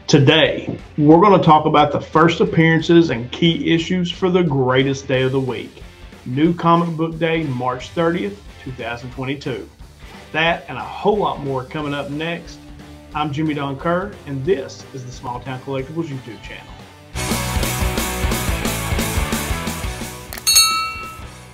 Today, we're going to talk about the first appearances and key issues for the greatest day of the week. New Comic Book Day, March 30th, 2022. That and a whole lot more coming up next. I'm Jimmy Don Kerr, and this is the Small Town Collectibles YouTube channel.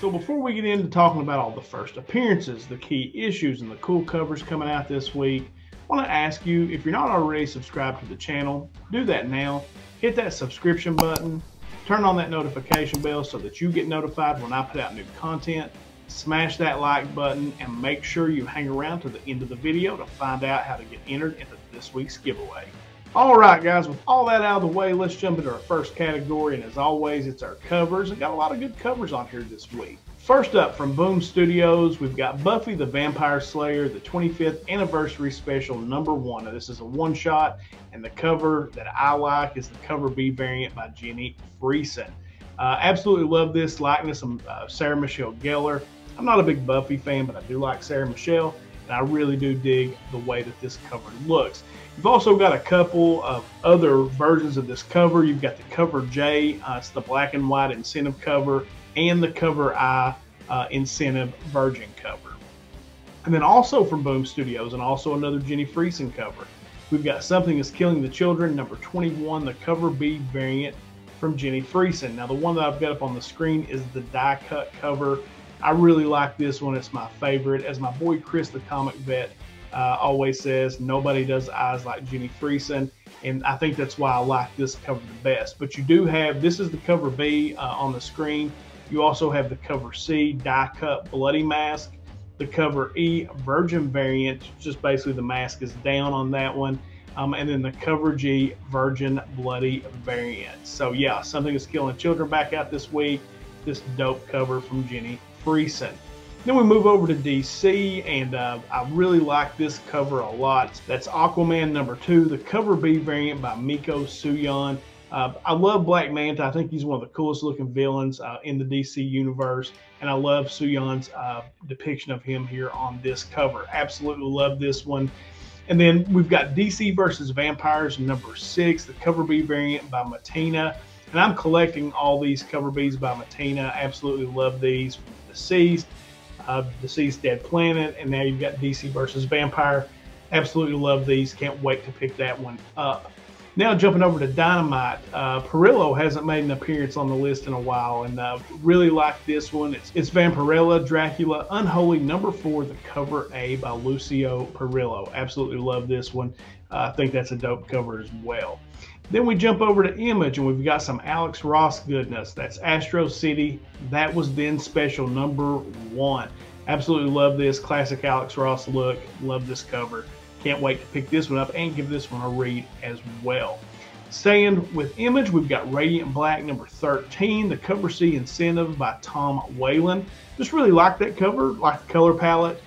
So before we get into talking about all the first appearances, the key issues, and the cool covers coming out this week, I want to ask you, if you're not already subscribed to the channel, do that now. Hit that subscription button, turn on that notification bell so that you get notified when I put out new content. Smash that like button and make sure you hang around to the end of the video to find out how to get entered into this week's giveaway. All right, guys, with all that out of the way, let's jump into our first category. And as always, it's our covers. And got a lot of good covers on here this week. First up, from Boom Studios, we've got Buffy the Vampire Slayer, the 25th Anniversary Special #1. Now, this is a one-shot, and the cover that I like is the cover B variant by Jenny Friesen. Absolutely love this likeness of Sarah Michelle Gellar. I'm not a big Buffy fan, but I do like Sarah Michelle, and I really do dig the way that this cover looks. You've also got a couple of other versions of this cover. You've got the cover J, it's the black and white incentive cover, and the cover I incentive virgin cover. And then also from Boom Studios, and also another Jenny Friesen cover, we've got Something Is Killing the Children, #21, the cover B variant from Jenny Friesen. Now, the one that I've got up on the screen is the die cut cover. I really like this one. It's my favorite. As my boy Chris the Comic Vet always says, nobody does eyes like Jenny Friesen, and I think that's why I like this cover the best. But you do have, this is the cover B on the screen. You also have the cover C, die cut bloody mask, the cover E virgin variant, just basically the mask is down on that one, and then the cover G virgin bloody variant. So yeah, Something Is Killing Children back out this week. This dope cover from Jenny Friesen. Then we move over to DC, and I really like this cover a lot. That's Aquaman #2, the cover B variant by Miko Suyon. I love Black Manta. I think he's one of the coolest looking villains in the DC universe, and I love Suyon's depiction of him here on this cover. Absolutely love this one. And then we've got DC versus Vampires #6, the cover B variant by Matina. And I'm collecting all these cover Bs by Matina. Absolutely love these. From Deceased Dead Planet, and now you've got DC versus Vampire. Absolutely love these. Can't wait to pick that one up. Now jumping over to Dynamite, Perillo hasn't made an appearance on the list in a while, and really like this one. It's Vampirella Dracula Unholy #4, the cover A by Lucio Perillo. Absolutely love this one. I think that's a dope cover as well. Then we jump over to Image, and we've got some Alex Ross goodness. That's Astro City, That Was Then Special #1. Absolutely love this classic Alex Ross look. Love this cover. Can't wait to pick this one up and give this one a read as well. Staying with Image, we've got Radiant Black #13, the cover C incentive by Tom Whalen. Just really like that cover, like the color palette.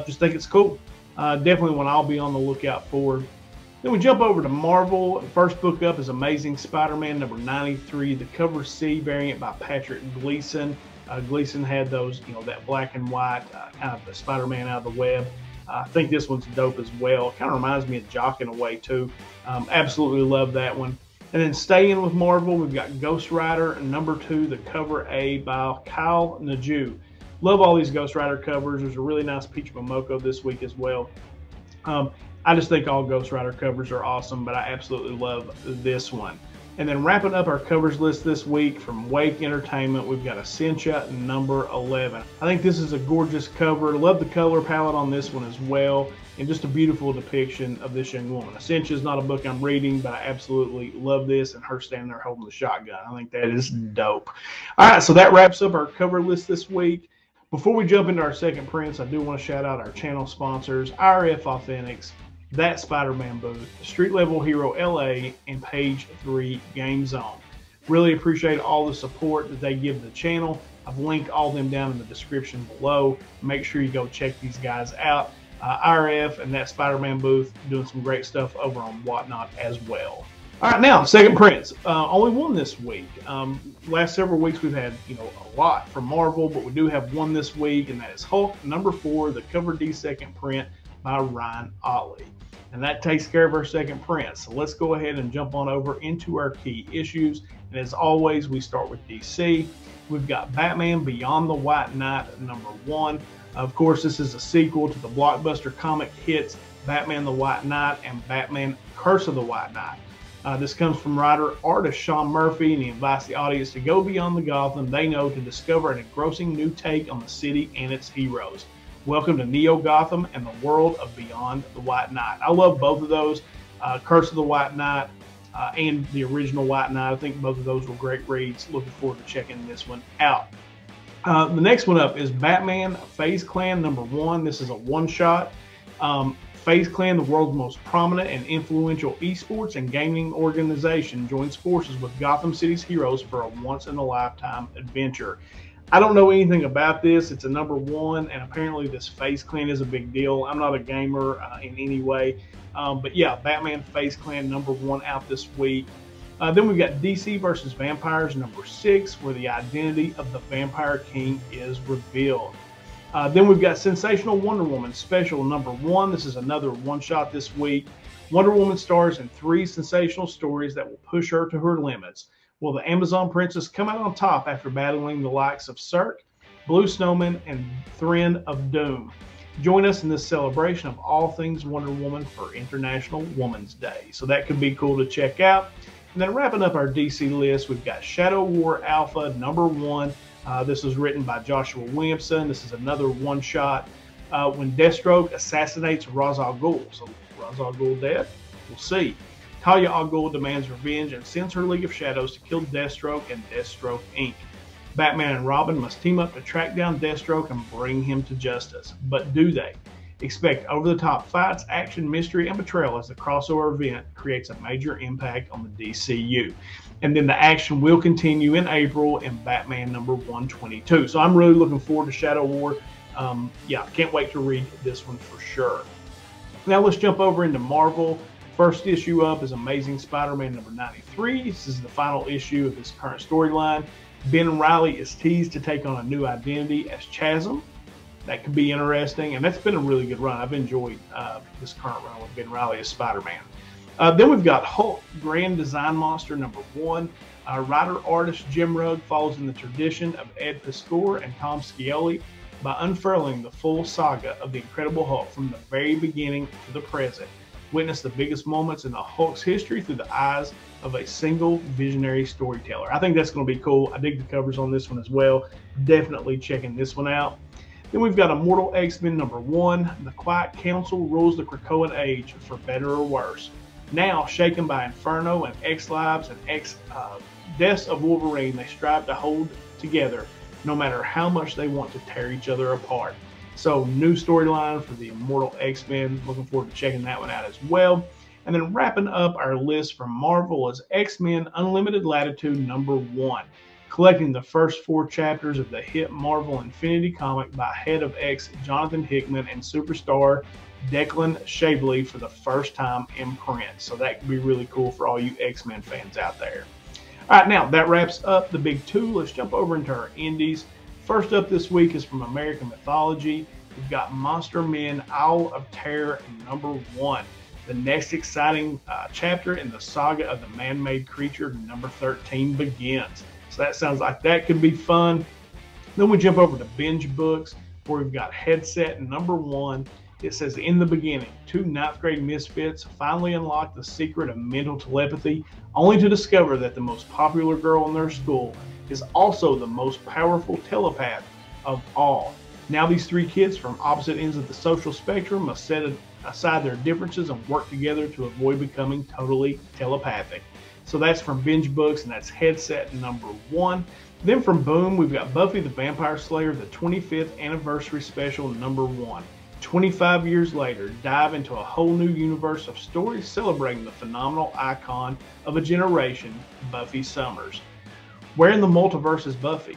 Just think it's cool. Definitely one I'll be on the lookout for. Then we jump over to Marvel. First book up is Amazing Spider-Man #93, the cover C variant by Patrick Gleason. Gleason had those, that black and white kind of the Spider-Man out of the web. I think this one's dope as well. Kind of reminds me of Jock in a way too. Absolutely love that one. And then staying with Marvel, we've got Ghost Rider #2, the cover A by Kyle Najue. Love all these Ghost Rider covers. There's a really nice Peach Momoko this week as well. I just think all Ghost Rider covers are awesome, but I absolutely love this one. And then wrapping up our covers list this week from Wake Entertainment, we've got Essentia #11. I think this is a gorgeous cover. Love the color palette on this one as well, and just a beautiful depiction of this young woman. Essentia is not a book I'm reading, but I absolutely love this, and her standing there holding the shotgun. I think that is dope. All right, so that wraps up our cover list this week. Before we jump into our second prints, I do want to shout out our channel sponsors, IRF Authentics, That Spider-Man Booth, Street Level Hero LA, and Page 3 Game Zone. Really appreciate all the support that they give the channel. I've linked all of them down in the description below. Make sure you go check these guys out. IRF and That Spider-Man Booth doing some great stuff over on Whatnot as well. All right, now second prints. Only one this week. Last several weeks we've had a lot from Marvel, but we do have one this week, and that is Hulk #4, the cover D second print by Ryan Otley. And that takes care of our second print. So let's go ahead and jump on over into our key issues. And as always, we start with DC. We've got Batman Beyond the White Knight #1. Of course, this is a sequel to the blockbuster comic hits Batman the White Knight and Batman Curse of the White Knight. This comes from writer-artist Sean Murphy, and he invites the audience to go beyond the Gotham they know to discover an engrossing new take on the city and its heroes. Welcome to Neo Gotham and the world of Beyond the White Knight. I love both of those, Curse of the White Knight and the original White Knight. I think both of those were great reads. Looking forward to checking this one out. The next one up is Batman FaZe Clan #1. This is a one-shot. FaZe Clan, the world's most prominent and influential esports and gaming organization, joins forces with Gotham City's heroes for a once-in-a-lifetime adventure. I don't know anything about this. It's a #1, and apparently this FaZe Clan is a big deal. I'm not a gamer in any way. But yeah, Batman FaZe Clan #1 out this week. Then we've got DC versus Vampires #6, where the identity of the Vampire King is revealed. Then we've got Sensational Wonder Woman Special #1. This is another one-shot this week. Wonder Woman stars in 3 sensational stories that will push her to her limits. Will the Amazon Princess come out on top after battling the likes of Cirque, Blue Snowman, and Thrin of Doom? Join us in this celebration of all things Wonder Woman for International Women's Day. So that could be cool to check out. And then wrapping up our DC list, we've got Shadow War Alpha #1. This was written by Joshua Williamson. This is another one-shot. When Deathstroke assassinates Ra's al Ghul. So Ra's al Ghul dead? We'll see. Talia al Ghul demands revenge and sends her League of Shadows to kill Deathstroke and Deathstroke Inc. Batman and Robin must team up to track down Deathstroke and bring him to justice. But do they? Expect over-the-top fights, action, mystery, and betrayal as the crossover event creates a major impact on the DCU. And then the action will continue in April in Batman #122. So I'm really looking forward to Shadow War. Yeah, can't wait to read this one for sure. Now let's jump over into Marvel. First issue up is Amazing Spider-Man #93. This is the final issue of this current storyline. Ben Reilly is teased to take on a new identity as Chasm. That could be interesting, and that's been a really good run. I've enjoyed this current run with Ben Reilly as Spider-Man. Then we've got Hulk Grand Design Monster #1. Writer-artist Jim Rugg follows in the tradition of Ed Piscor and Tom Scioli by unfurling the full saga of the Incredible Hulk from the very beginning to the present. Witness the biggest moments in the Hulk's history through the eyes of a single visionary storyteller. I think that's going to be cool. I dig the covers on this one as well. Definitely checking this one out. Then we've got Immortal X-Men #1. The Quiet Council rules the Krakoan Age for better or worse. Now shaken by Inferno and X-Lives and Deaths of Wolverine, they strive to hold together no matter how much they want to tear each other apart. So new storyline for the Immortal X-Men. Looking forward to checking that one out as well. And then wrapping up our list from Marvel is X-Men Unlimited Latitude #1. Collecting the first 4 chapters of the hit Marvel Infinity comic by Head of X Jonathan Hickman and superstar Declan Shalvey for the first time in print. So that could be really cool for all you X-Men fans out there. All right, now that wraps up the big 2. Let's jump over into our indies. First up this week is from American Mythology. We've got Monster Men Isle of Terror #1. The next exciting chapter in the saga of the man-made creature #13 begins. So that sounds like that could be fun. Then we jump over to Binge Books, where we've got Headset #1. It says, in the beginning, 2 9th grade misfits finally unlock the secret of mental telepathy, only to discover that the most popular girl in their school is also the most powerful telepath of all. Now these 3 kids from opposite ends of the social spectrum must set aside their differences and work together to avoid becoming totally telepathic. So that's from Binge Books, and that's Headset #1. Then from Boom, we've got Buffy the Vampire Slayer, the 25th Anniversary Special #1. 25 years later, dive into a whole new universe of stories celebrating the phenomenal icon of a generation, Buffy Summers. Where in the multiverse is Buffy?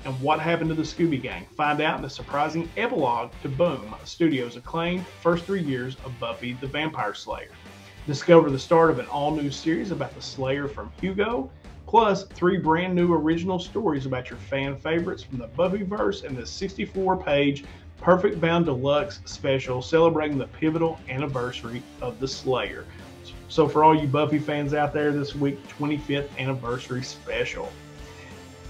And what happened to the Scooby Gang? Find out in the surprising epilogue to Boom, Studios' acclaimed first 3 years of Buffy the Vampire Slayer. Discover the start of an all-new series about the Slayer from Hugo, plus 3 brand new original stories about your fan favorites from the Buffyverse and the 64-page Perfect Bound Deluxe special celebrating the pivotal anniversary of the Slayer. So for all you Buffy fans out there this week, 25th anniversary special.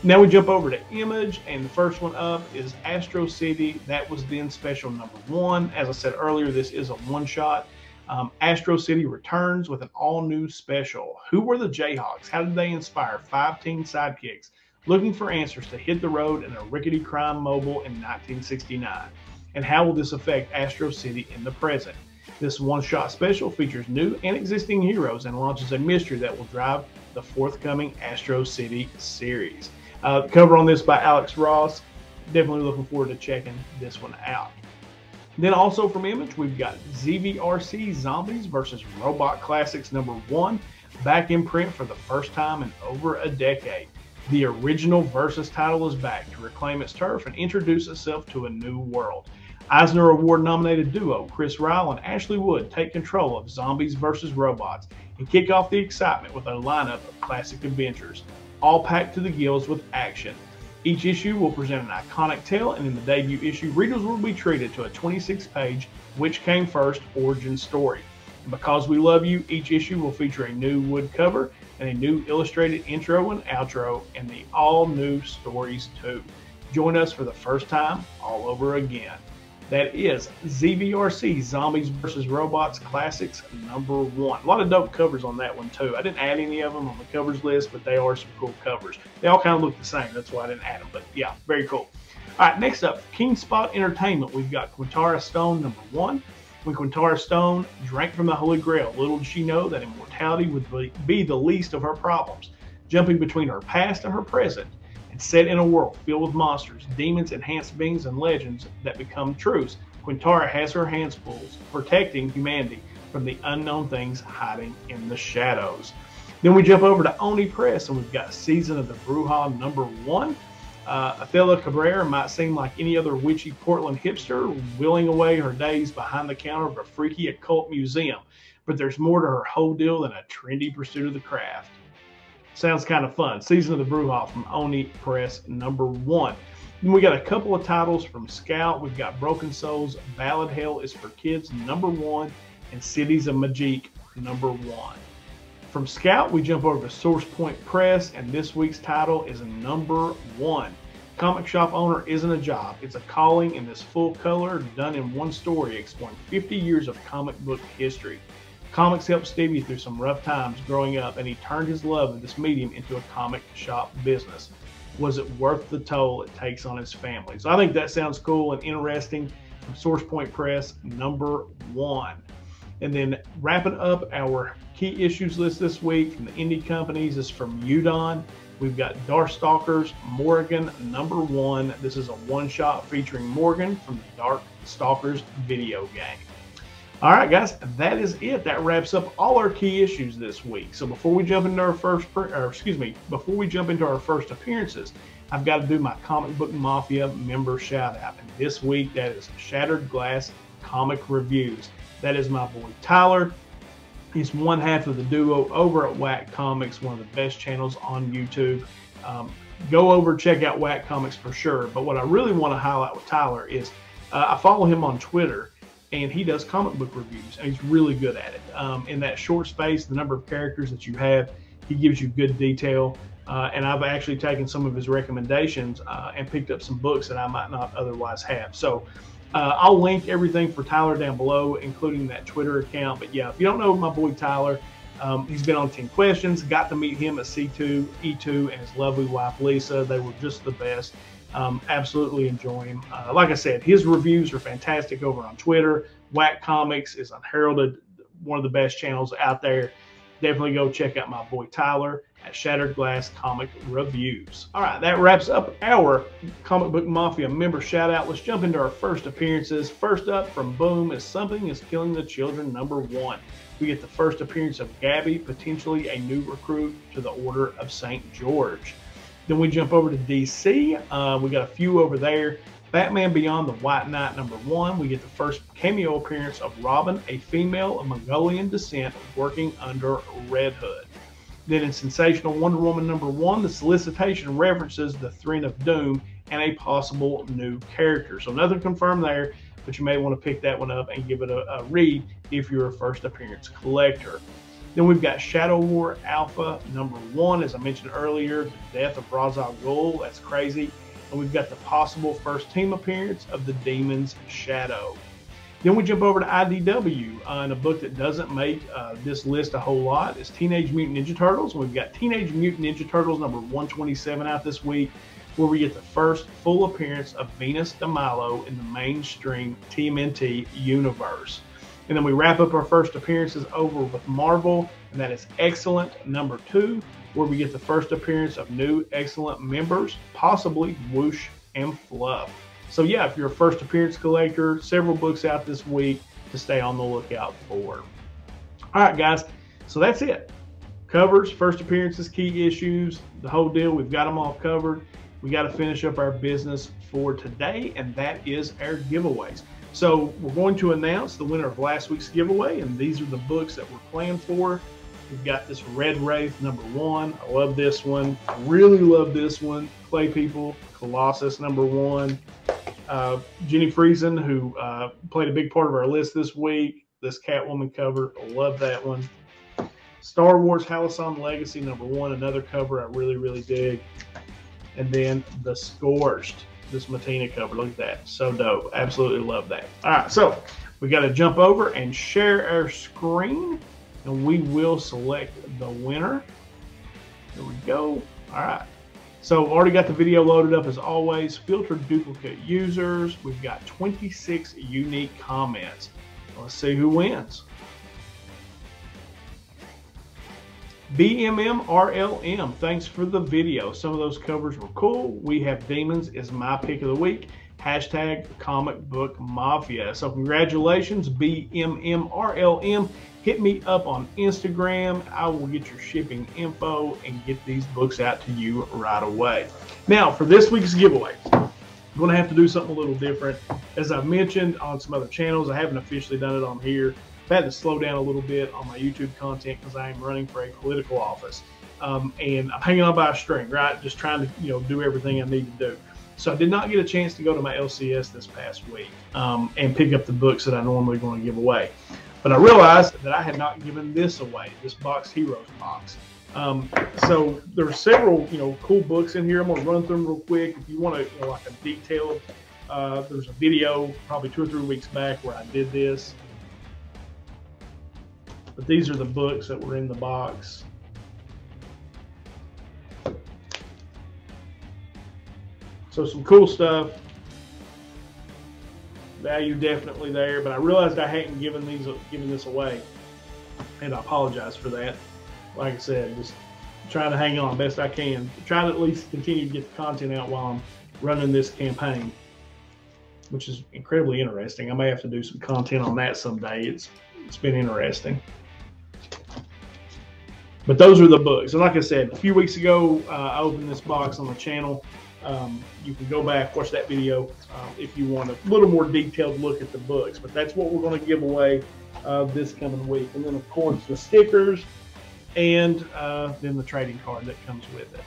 Now we jump over to Image, and the first one up is Astro City. That was then special number 1. As I said earlier, this is a one-shot. Astro City returns with an all-new special. Who were the Jayhawks? How did they inspire 5 teen sidekicks looking for answers to hit the road in a rickety crime mobile in 1969? And how will this affect Astro City in the present? This one-shot special features new and existing heroes and launches a mystery that will drive the forthcoming Astro City series. Cover on this by Alex Ross. Definitely looking forward to checking this one out. Then also from Image, we've got ZVRC Zombies vs. Robot Classics number 1, back in print for the first time in over a decade. The original Versus title is back to reclaim its turf and introduce itself to a new world. Eisner Award nominated duo Chris Ryle and Ashley Wood take control of Zombies vs. Robots and kick off the excitement with a lineup of classic adventures, all packed to the gills with action. Each issue will present an iconic tale, and in the debut issue, readers will be treated to a 26-page Which Came First origin story. And because we love you, each issue will feature a new wood cover and a new illustrated intro and outro, and the all-new stories too. Join us for the first time all over again. That is ZVRC Zombies vs. Robots Classics number 1. A lot of dope covers on that one too. I didn't add any of them on the covers list, but they are some cool covers. They all kind of look the same. That's why I didn't add them. But yeah, very cool. All right, next up, King Spot Entertainment. We've got Quintara Stone number 1. When Quintara Stone drank from the Holy Grail, little did she know that immortality would be the least of her problems. Jumping between her past and her present, set in a world filled with monsters, demons, enhanced beings, and legends that become truths, Quintara has her hands full protecting humanity from the unknown things hiding in the shadows. Then we jump over to Oni Press, and we've got Season of the Bruja number 1. Othello Cabrera might seem like any other witchy Portland hipster, willing away her days behind the counter of a freaky occult museum, but there's more to her whole deal than a trendy pursuit of the craft. Sounds kind of fun. Season of the Bruja from Oni Press number 1. Then we got a couple of titles from Scout. We've got Broken Souls, Ballad Hell is for Kids number 1, and Cities of Magique number 1. From Scout, we jump over to Source Point Press, and this week's title is number 1. Comic shop owner isn't a job, it's a calling, in this full color, done in one story, exploring 50 years of comic book history. Comics helped Stevie through some rough times growing up, and he turned his love of this medium into a comic shop business. Was it worth the toll it takes on his family? So I think that sounds cool and interesting. From Source Point Press, number 1. And then wrapping up our key issues list this week from the indie companies is from Udon. We've got Darkstalkers Morgan number 1. This is a one-shot featuring Morgan from the Darkstalkers video game. All right, guys, that is it. That wraps up all our key issues this week. So before we jump into our first appearances, I've got to do my Comic Book Mafia member shout out. And this week, that is Shattered Glass Comic Reviews. That is my boy Tyler. He's one half of the duo over at Whack Comics, one of the best channels on YouTube. Go over, check out Whack Comics for sure. But what I really want to highlight with Tyler is I follow him on Twitter, and he does comic book reviews, and he's really good at it. In that short space, the number of characters that you have, he gives you good detail. And I've actually taken some of his recommendations and picked up some books that I might not otherwise have. So I'll link everything for Tyler down below, including that Twitter account. But yeah, if you don't know my boy Tyler, he's been on 10 Questions, got to meet him at C2, E2, and his lovely wife Lisa. They were just the best. Absolutely enjoy him. Like I said, his reviews are fantastic over on Twitter. Whack Comics is unheralded, one of the best channels out there. Definitely go check out my boy Tyler at Shattered Glass Comic Reviews. All right, that wraps up our Comic Book Mafia member shout out. Let's jump into our first appearances. First up from Boom is Something is Killing the Children number 1. We get the first appearance of Gabby, potentially a new recruit to the Order of St. George. Then we jump over to DC. We got a few over there. Batman Beyond the White Knight number 1. We get the first cameo appearance of Robin, a female of Mongolian descent working under Red Hood. Then in Sensational Wonder Woman #1, the solicitation references the Throne of Doom and a possible new character. So nothing confirmed there, but you may want to pick that one up and give it a read if you're a first appearance collector. Then we've got Shadow War Alpha #1, as I mentioned earlier, the death of Ra's al Ghul. That's crazy. And we've got the possible first team appearance of the Demon's Shadow. Then we jump over to IDW, and a book that doesn't make this list a whole lot is Teenage Mutant Ninja Turtles. We've got Teenage Mutant Ninja Turtles #127 out this week, where we get the first full appearance of Venus de Milo in the mainstream TMNT universe. And then we wrap up our first appearances over with Marvel, and that is Excellent #2, where we get the first appearance of new Excellent members, possibly Whoosh and Fluff. So yeah, if you're a first appearance collector, several books out this week to stay on the lookout for. All right, guys, so that's it. Covers, first appearances, key issues, the whole deal. We've got them all covered. We got to finish up our business for today, and that is our giveaways. So we're going to announce the winner of last week's giveaway, and these are the books that we're planned for. We've got this Red Wraith #1. I love this one. I really love this one. Clay People, Colossus #1. Jenny Friesen, who played a big part of our list this week. This Catwoman cover, I love that one. Star Wars Halcyon Legacy #1, another cover I really, really dig. And then The Scorched, this Matina cover. Look at that, so dope. Absolutely love that. All right, so we got to jump over and share our screen, and we will select the winner. There we go. All right. So already got the video loaded up as always. Filtered duplicate users. We've got 26 unique comments. Let's see who wins. BMMRLM, thanks for the video. Some of those covers were cool. We Have Demons is my pick of the week. Hashtag Comic Book Mafia. So congratulations, BMMRLM. Hit me up on Instagram. I will get your shipping info and get these books out to you right away. Now, for this week's giveaway, I'm going to have to do something a little different. As I've mentioned on some other channels, I haven't officially done it on here. I've had to slow down a little bit on my YouTube content because I am running for a political office. And I'm hanging on by a string, right? Just trying to, do everything I need to do. So I did not get a chance to go to my LCS this past week and pick up the books that I normally going to give away. But I realized that I had not given this away, this Box Heroes box. So there are several, cool books in here. I'm going to run through them real quick. If you want to, like a detailed, there's a video probably 2 or 3 weeks back where I did this. But these are the books that were in the box. So some cool stuff. Value definitely there, but I realized I hadn't given this away, and I apologize for that. Like I said, just trying to hang on best I can. Trying to at least continue to get the content out while I'm running this campaign, which is incredibly interesting. I may have to do some content on that someday. It's been interesting. But those are the books. And like I said, a few weeks ago, I opened this box on the channel. You can go back, watch that video if you want a little more detailed look at the books. But that's what we're going to give away this coming week. And then, of course, the stickers and then the trading card that comes with it.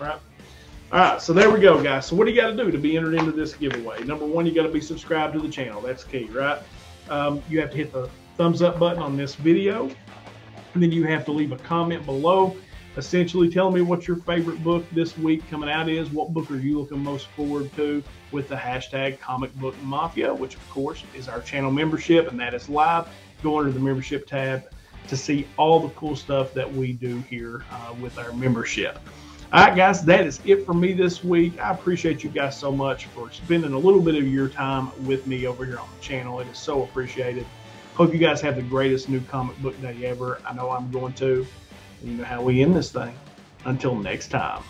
Right? All right, so there we go, guys. So what do you got to do to be entered into this giveaway? Number one, you got to be subscribed to the channel. That's key, right? You have to hit the thumbs up button on this video. And then you have to leave a comment below, essentially telling me what your favorite book this week coming out is. What book are you looking most forward to with the hashtag Comic Book Mafia, which of course is our channel membership, and that is live. Go under the membership tab to see all the cool stuff that we do here with our membership. All right, guys, that is it for me this week. I appreciate you guys so much for spending a little bit of your time with me over here on the channel. It is so appreciated. Hope you guys have the greatest new comic book day ever. I know I'm going to. And you know how we end this thing. Until next time.